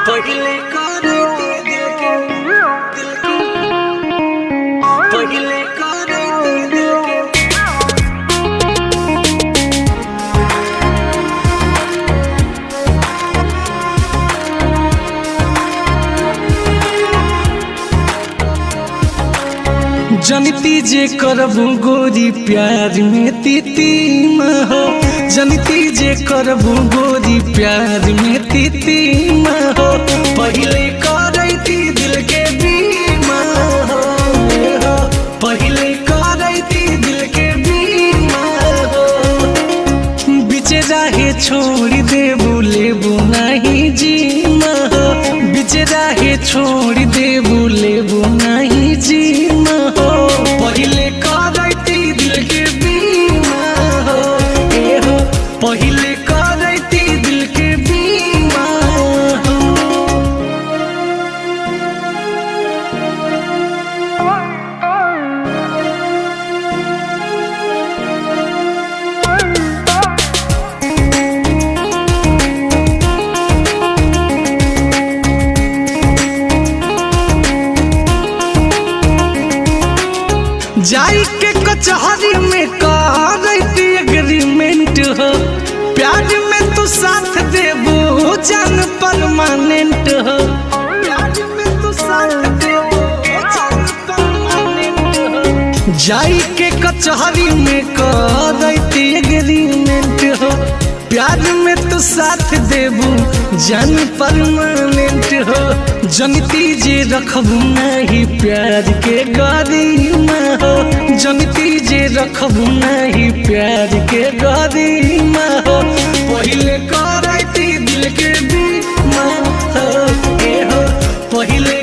पहिले करे दिल के पहिले करे दिल के जनती जे करबू गोरी प्यार में तीतीम हो, जनती जे करबू गोरी प्यार में तीतीम हो, पहिले करैती दिल के बीमा हो, पहिले करैती दिल के बीमा हो, बिचे राहे छोड़ देबू लेबू नहीं जीमा हो, बिचे राहे छोड़ देबू लेबू नहीं जीमा हो, पहिले करैती दिल के बीमा हो, पहिले करैती दिल के बीमा हो। जाई के कचहरी में करैती एग्रीमेंट हो, प्यार में तू साथ देबू जान परमानेंट हो, प्यार में तू साथ देबू जान परमानेंट हो, जाई के कचहरी में करैती एग्रीमेंट हो, प्यार में तू साथ देबू जान परमानेंट हो, जनती जे रखबू नहीं प्यार के गरिमा हो, जनती जे रखबू नहीं प्यार के गरिमा हो, पहिले करैती दिल के बीमा हो, पहिले